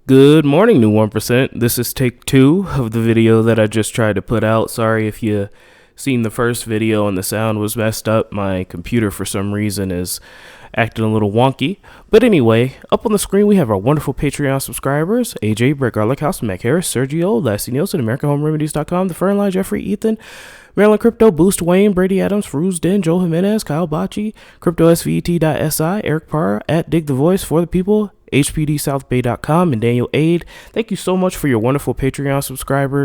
Good morning, new 1%. This is take 2 of the video that I just tried to put out. Sorry if you seen the first video and the sound was messed up. My computer for some reason is acting a little wonky. But anyway, up on the screen we have our wonderful Patreon subscribers: AJ, Brett Garlic House, Mac Harris, Sergio, Lassie Nielsen, AmericanHomeRemedies.com, The Fernline, Jeffrey, Ethan, Maryland Crypto, Boost, Wayne, Brady Adams, Fruz Den, Joe Jimenez, Kyle Bocci, CryptoSVT.si, Eric Parr, at Dig the Voice for the People, HPDSouthBay.com, and Daniel Aid. Thank you so much for your wonderful Patreon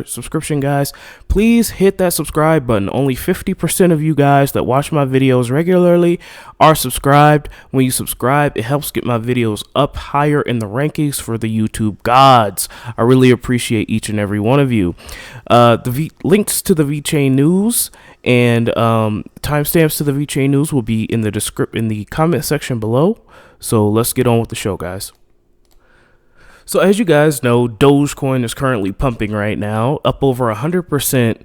subscription, guys. Please hit that subscribe button. Only 50% of you guys that watch my videos regularly are subscribed. When you subscribe, it helps get my videos up higher in the rankings for the YouTube gods. I really appreciate each and every one of you. Links to the Vechain news and timestamps to the Vechain news will be in the comment section below. So let's get on with the show, guys. So as you guys know, Dogecoin is currently pumping right now, up over 100%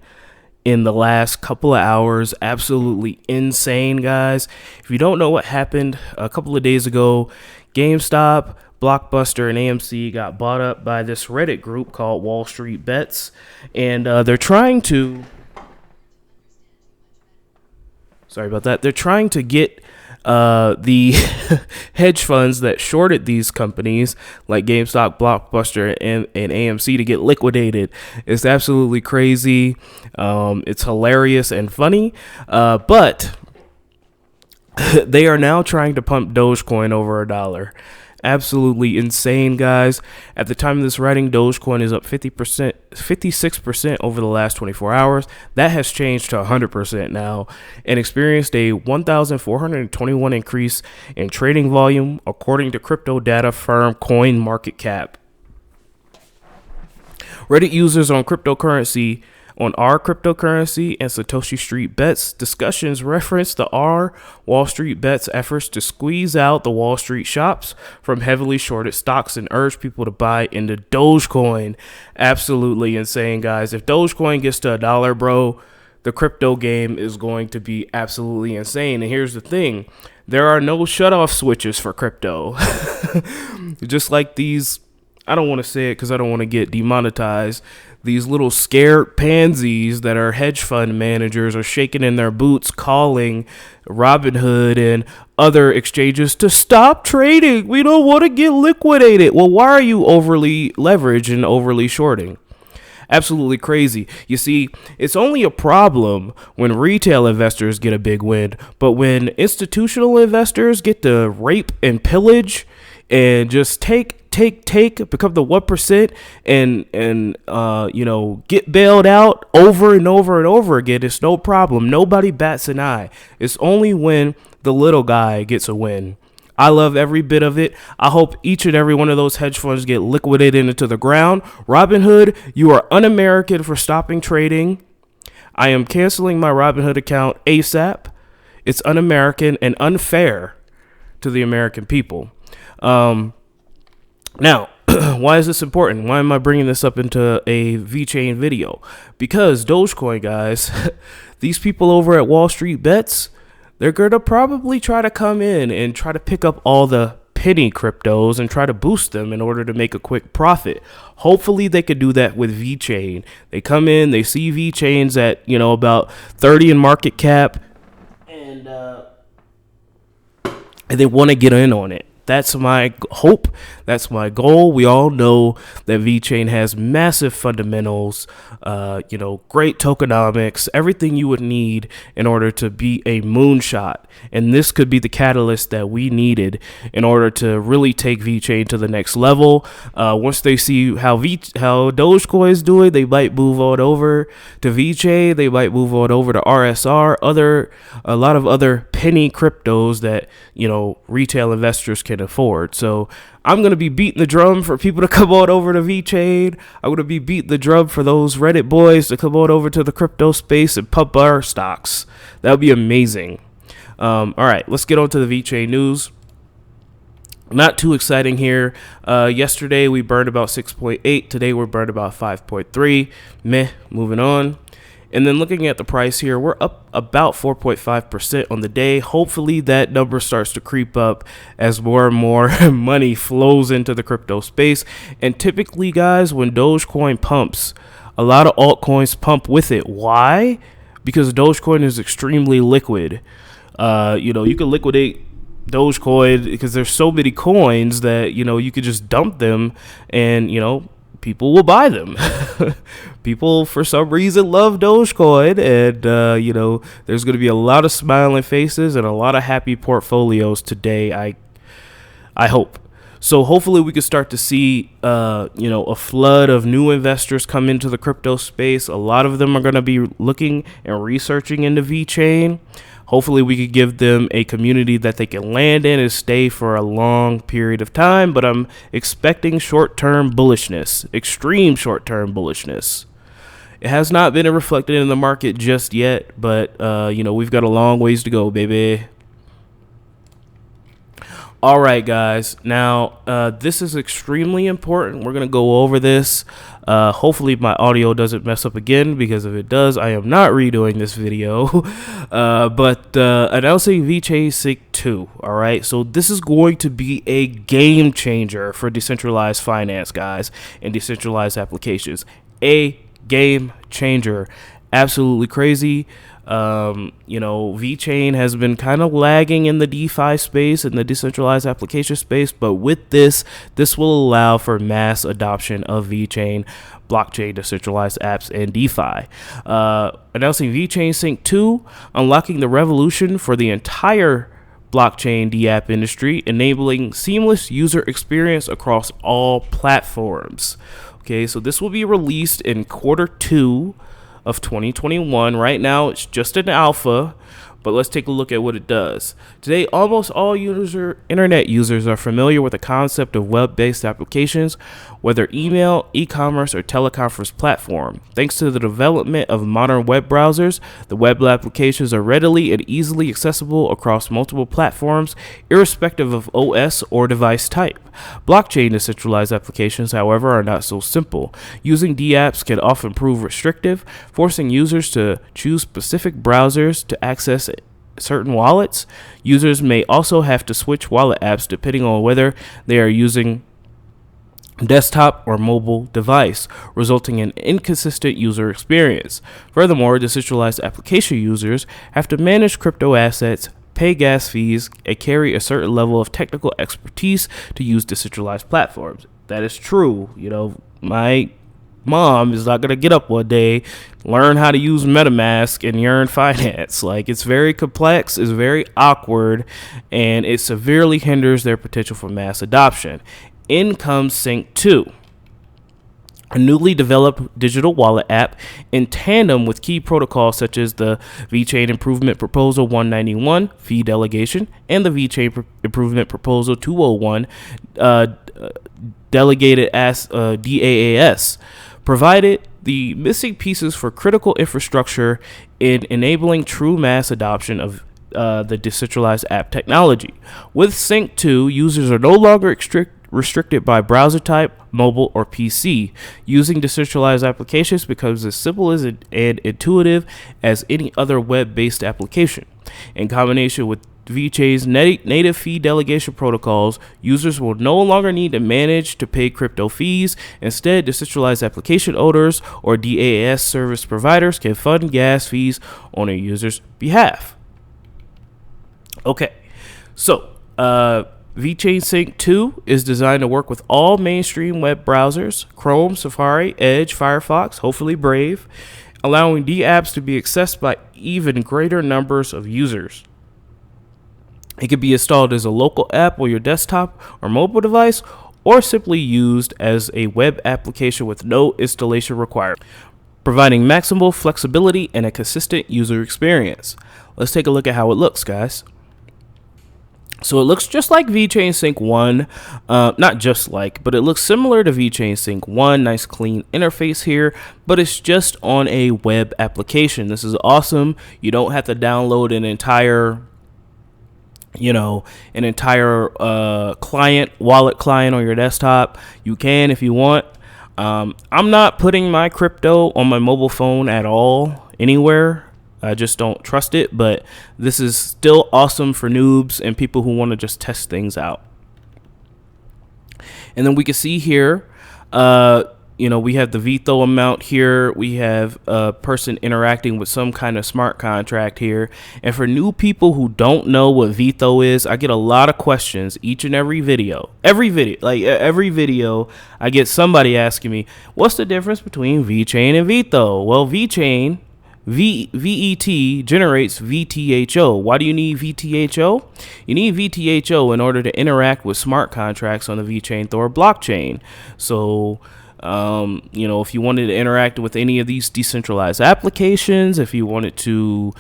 in the last couple of hours. Absolutely insane, guys. If you don't know what happened, a couple of days ago, GameStop, Blockbuster, and AMC got bought up by this Reddit group called WallStreetBets, and they're trying to... Sorry about that. They're trying to get the hedge funds that shorted these companies like GameStop, Blockbuster, and AMC to get liquidated. It's absolutely crazy. It's hilarious and funny, but they are now trying to pump Dogecoin over $1. Absolutely insane, guys. At the time of this writing, Dogecoin is up 56% over the last 24 hours. That has changed to 100% now and experienced a 1,421 increase in trading volume, according to crypto data firm CoinMarketCap. Reddit users on our cryptocurrency and Satoshi Street Bets discussions reference the Wall Street Bets efforts to squeeze out the Wall Street shops from heavily shorted stocks and urge people to buy into Dogecoin. Absolutely insane, guys. If Dogecoin gets to $1, bro, the crypto game is going to be absolutely insane. And here's the thing. There are no shutoff switches for crypto. Just like these, I don't want to say it because I don't want to get demonetized. These little scared pansies that are hedge fund managers are shaking in their boots, calling Robinhood and other exchanges to stop trading. We don't want to get liquidated. Well, why are you overly leveraged and overly shorting? Absolutely crazy. You see, it's only a problem when retail investors get a big win, but when institutional investors get to rape and pillage and just take, become the 1% and get bailed out over and over and over again, it's no problem. Nobody bats an eye. It's only when the little guy gets a win. I love every bit of it. I hope each and every one of those hedge funds get liquidated into the ground. Robinhood, you are un-American for stopping trading. I am canceling my Robinhood account ASAP. It's un-American and unfair to the American people. Now, why is this important? Why am I bringing this up into a Vechain video? Because Dogecoin, guys, these people over at Wall Street Bets, they're going to probably try to come in and try to pick up all the penny cryptos and try to boost them in order to make a quick profit. Hopefully they could do that with Vechain. They come in, they see Vechain's at, about 30 in market cap, and they want to get in on it. That's my hope. That's my goal. We all know that Vechain has massive fundamentals, great tokenomics, everything you would need in order to be a moonshot. And this could be the catalyst that we needed in order to really take Vechain to the next level. Once they see how Dogecoin is doing, they might move on over to Vechain. They might move on over to RSR, a lot of other penny cryptos that, retail investors can afford. So I'm going to be beating the drum for people to come on over to Vechain. I'm going to be beating the drum for those Reddit boys to come on over to the crypto space and pump our stocks. That would be amazing. All right, let's get on to the Vechain news. Not too exciting here. Yesterday we burned about 6.8. Today we're burned about 5.3. Meh, moving on. And then looking at the price here, we're up about 4.5% on the day. Hopefully that number starts to creep up as more and more money flows into the crypto space. And typically, guys, when Dogecoin pumps, a lot of altcoins pump with it. Why? Because Dogecoin is extremely liquid. You can liquidate Dogecoin because there's so many coins that, you could just dump them and, people will buy them. People, for some reason, love Dogecoin, and there's going to be a lot of smiling faces and a lot of happy portfolios today. I hope. So hopefully we can start to see, a flood of new investors come into the crypto space. A lot of them are going to be looking and researching into Vechain. Hopefully we could give them a community that they can land in and stay for a long period of time. But I'm expecting short-term bullishness, extreme short-term bullishness. It has not been reflected in the market just yet, but, we've got a long ways to go, baby. All right, guys. Now, this is extremely important. We're going to go over this. Hopefully my audio doesn't mess up again, because if it does, I am not redoing this video. But announcing Vechain Sync 2. All right. So this is going to be a game changer for decentralized finance, guys, and decentralized applications. A game changer. Absolutely crazy. Vechain has been kind of lagging in the DeFi space and the decentralized application space, but with this will allow for mass adoption of Vechain, blockchain, decentralized apps, and DeFi. Announcing Vechain Sync 2, unlocking the revolution for the entire blockchain DApp industry, enabling seamless user experience across all platforms. Okay, so this will be released in Q2 of 2021. Right now it's just an alpha, but let's take a look at what it does. Today, almost all internet users are familiar with the concept of web-based applications, whether email, e-commerce, or teleconference platform. Thanks to the development of modern web browsers, the web applications are readily and easily accessible across multiple platforms, irrespective of OS or device type. Blockchain decentralized applications, however, are not so simple. Using dApps can often prove restrictive, forcing users to choose specific browsers to access certain wallets. Users may also have to switch wallet apps depending on whether they are using desktop or mobile device, resulting in inconsistent user experience. Furthermore, decentralized application users have to manage crypto assets, pay gas fees, and carry a certain level of technical expertise to use decentralized platforms. That is true. My mom is not going to get up one day, learn how to use MetaMask and Yearn Finance. It's very complex, it's very awkward, and it severely hinders their potential for mass adoption. In comes Sync 2, a newly developed digital wallet app in tandem with key protocols such as the Vechain Improvement Proposal 191, fee delegation, and the Vechain Improvement Proposal 201, delegated as DAAS, provided the missing pieces for critical infrastructure in enabling true mass adoption of the decentralized app technology. With Sync 2, users are no longer restricted by browser type, mobile, or PC. Using decentralized applications becomes as simple as and intuitive as any other web-based application. In combination with Vechain's native fee delegation protocols, users will no longer need to manage to pay crypto fees. Instead, decentralized application owners or DAS service providers can fund gas fees on a user's behalf. Okay, so Vechain Sync 2 is designed to work with all mainstream web browsers, Chrome, Safari, Edge, Firefox, hopefully Brave, allowing dApps to be accessed by even greater numbers of users. It can be installed as a local app on your desktop or mobile device, or simply used as a web application with no installation required, providing maximal flexibility and a consistent user experience. Let's take a look at how it looks, guys. So it looks just like Vechain Sync 1, not just like, but it looks similar to Vechain Sync 1, nice clean interface here, but it's just on a web application. This is awesome. You don't have to download an entire wallet client on your desktop. You can if you want. I'm not putting my crypto on my mobile phone at all anywhere. I just don't trust it, but this is still awesome for noobs and people who want to just test things out. And then we can see here, we have the VITRO amount here. We have a person interacting with some kind of smart contract here. And for new people who don't know what VITRO is, I get a lot of questions each and every video. Every video, I get somebody asking me, what's the difference between Vechain and VITRO? Well, Vechain, VET generates VTHO. Why do you need VTHO? You need VTHO in order to interact with smart contracts on the Vechain Thor blockchain. So, if you wanted to interact with any of these decentralized applications, if you wanted to,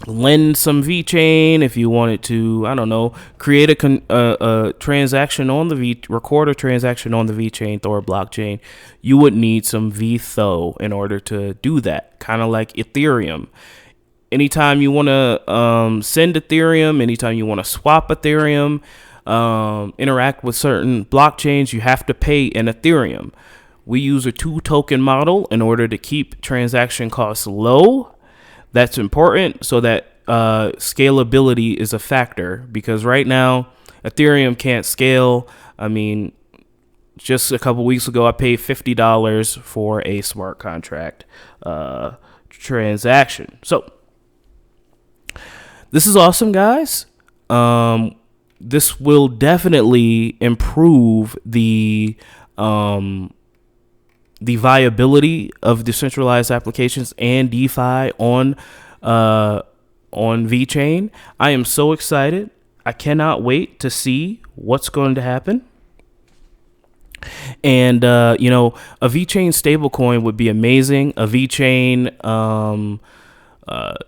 lend some Vechain, if you wanted to, create a transaction on the record a transaction on the Vechain Thor blockchain, you would need some VITRO in order to do that. Kind of like Ethereum. Anytime you want to send Ethereum, anytime you want to swap Ethereum, interact with certain blockchains, you have to pay in Ethereum. We use a 2-token model in order to keep transaction costs low. That's important so that scalability is a factor, because right now Ethereum can't scale. I mean, just a couple weeks ago, I paid $50 for a smart contract transaction. So this is awesome, guys. This will definitely improve the viability of decentralized applications and DeFi on Vechain. I am so excited. I cannot wait to see what's going to happen. And a Vechain stablecoin would be amazing. A Vechain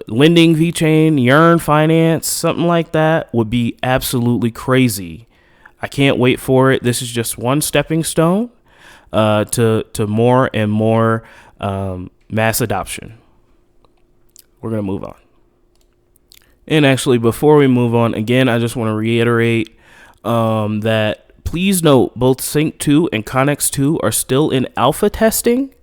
lending Vechain, Yearn Finance, something like that would be absolutely crazy. I can't wait for it. This is just one stepping stone to more and more mass adoption. We're going to move on. And actually, before we move on, again, I just want to reiterate that please note both Sync 2 and Connex 2 are still in alpha testing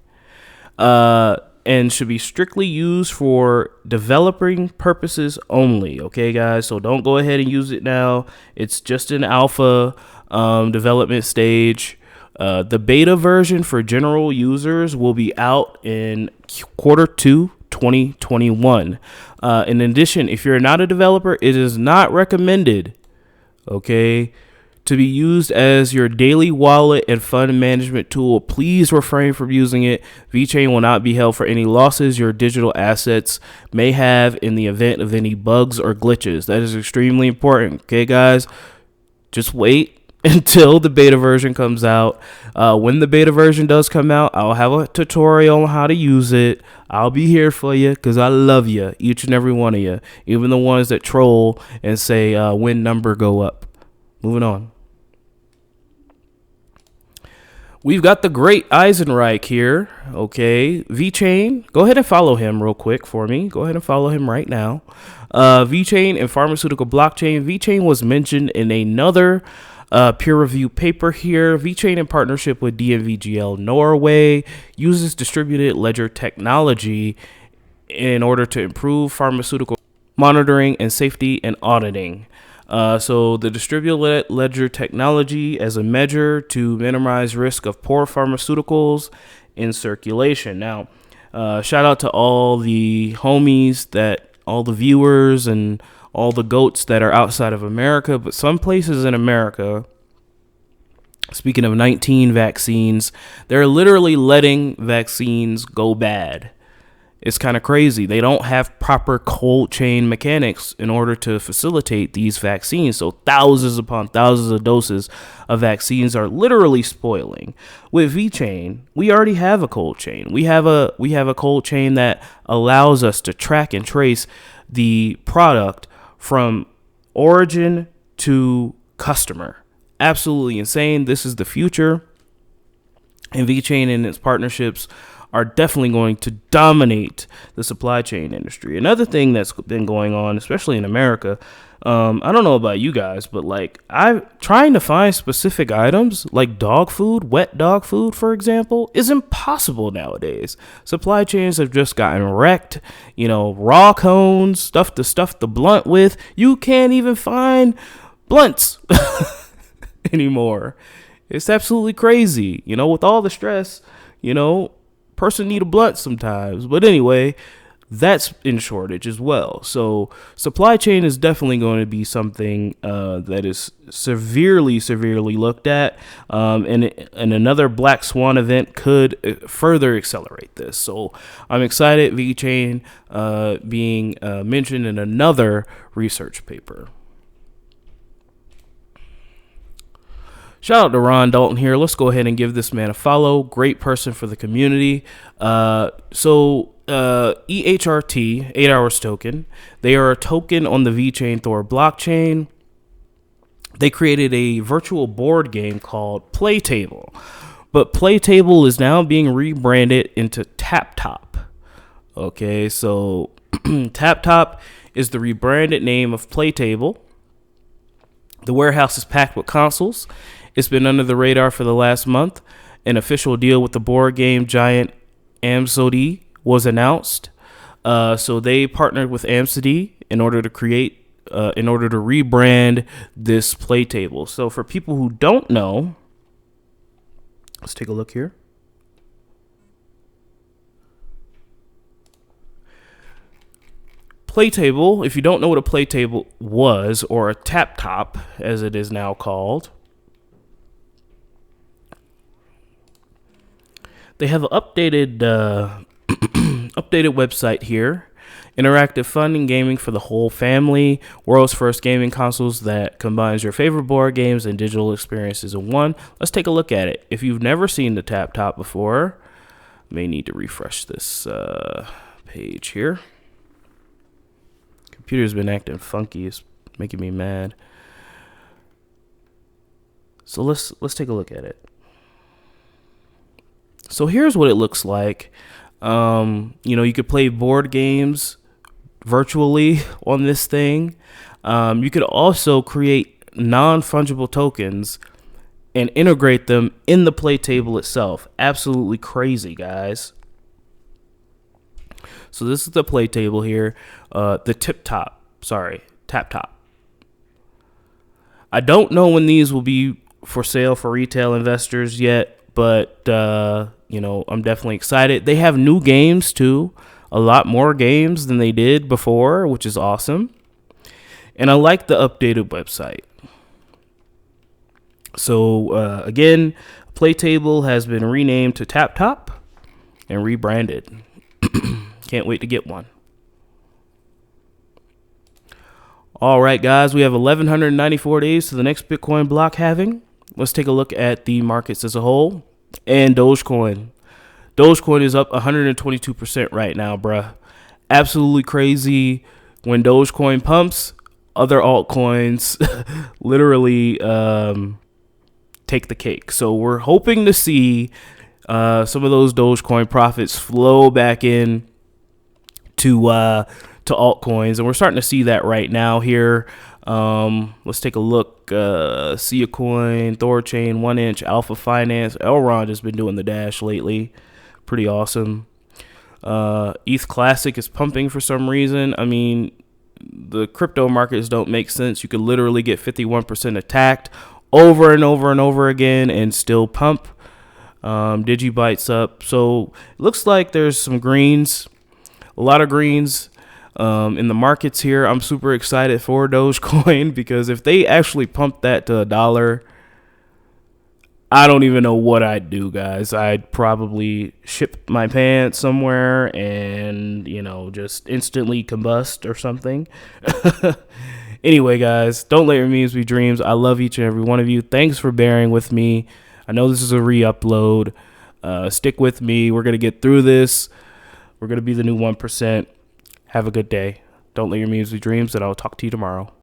and should be strictly used for developing purposes only. Okay, guys? So don't go ahead and use it now. It's just in alpha development stage. The beta version for general users will be out in Q2 2021. In addition, if you're not a developer, it is not recommended, to be used as your daily wallet and fund management tool. Please refrain from using it. Vechain will not be held for any losses your digital assets may have in the event of any bugs or glitches. That is extremely important. Okay, guys, just wait until the beta version comes out. When the beta version does come out, I'll have a tutorial on how to use it. I'll be here for you because I love you, each and every one of you, even the ones that troll and say when number go up. Moving on. We've got the great Eisenreich here. Vechain, go ahead and follow him real quick for me. Go ahead and follow him right now. Vechain and Pharmaceutical blockchain. Vechain was mentioned in another peer-reviewed paper here. Vechain, in partnership with DNVGL Norway, uses distributed ledger technology in order to improve pharmaceutical monitoring and safety and auditing. So the distributed ledger technology as a measure to minimize risk of poor pharmaceuticals in circulation. Now, shout out to all the homies, all the viewers and all the goats that are outside of America, but some places in America, speaking of 19 vaccines, they're literally letting vaccines go bad. It's kind of crazy. They don't have proper cold chain mechanics in order to facilitate these vaccines. So thousands upon thousands of doses of vaccines are literally spoiling. With Vechain, we already have a cold chain. We have a cold chain that allows us to track and trace the product from origin to customer. Absolutely insane. This is the future. And Vechain and its partnerships are definitely going to dominate the supply chain industry. Another thing that's been going on, especially in America, I don't know about you guys, but like I'm trying to find specific items like dog food, wet dog food, for example, is impossible nowadays. Supply chains have just gotten wrecked. Raw cones, stuff to stuff the blunt with. You can't even find blunts anymore. It's absolutely crazy. With all the stress, person need a blunt sometimes. But anyway, that's in shortage as well. So supply chain is definitely going to be something that is severely looked at. And another Black Swan event could further accelerate this. So I'm excited Vechain being mentioned in another research paper. Shout out to Ron Dalton here. Let's go ahead and give this man a follow. Great person for the community. EHRT, 8 Hours Token. They are a token on the VeChain Thor blockchain. They created a virtual board game called PlayTable. But PlayTable is now being rebranded into TapTop. Okay, so TapTop is the rebranded name of PlayTable. The warehouse is packed with consoles. It's been under the radar for the last month. An official deal with the board game giant AmSody was announced. So they partnered with AmSody in order to rebrand this PlayTable. So for people who don't know, let's take a look here. PlayTable, if you don't know what a PlayTable was, or a TapTop as it is now called, they have an updated website here. Interactive fun and gaming for the whole family. World's first gaming consoles that combines your favorite board games and digital experiences in one. Let's take a look at it. If you've never seen the TapTop before, may need to refresh this page here. Computer's been acting funky. It's making me mad. So let's take a look at it. So here's what it looks like. You could play board games virtually on this thing. You could also create non-fungible tokens and integrate them in the PlayTable itself. Absolutely crazy, guys. So this is the PlayTable here, the TapTop. I don't know when these will be for sale for retail investors yet, but I'm definitely excited. They have new games too, a lot more games than they did before, which is awesome. And I like the updated website. So again, PlayTable has been renamed to TapTop and rebranded. Can't wait to get one. All right, guys, we have 1,194 days to the next Bitcoin block halving. Let's take a look at the markets as a whole and Dogecoin. Dogecoin is up 122% right now, bruh. Absolutely crazy. When Dogecoin pumps, other altcoins literally take the cake. So we're hoping to see some of those Dogecoin profits flow back in to altcoins, and we're starting to see that right now here. Let's take a look. Sia Coin, Thorchain, 1inch, Alpha Finance, Elrond has been doing the dash lately. Pretty awesome. ETH Classic is pumping for some reason. I mean, the crypto markets don't make sense. You could literally get 51% attacked over and over and over again and still pump. Digibyte's up. So it looks like there's some greens, a lot of greens in the markets here. I'm super excited for Dogecoin because if they actually pump that to $1, I don't even know what I'd do, guys. I'd probably ship my pants somewhere and, just instantly combust or something. Anyway, guys, don't let your memes be dreams. I love each and every one of you. Thanks for bearing with me. I know this is a re-upload. Stick with me. We're going to get through this. We're going to be the new 1%. Have a good day. Don't let your memes be dreams, and I'll talk to you tomorrow.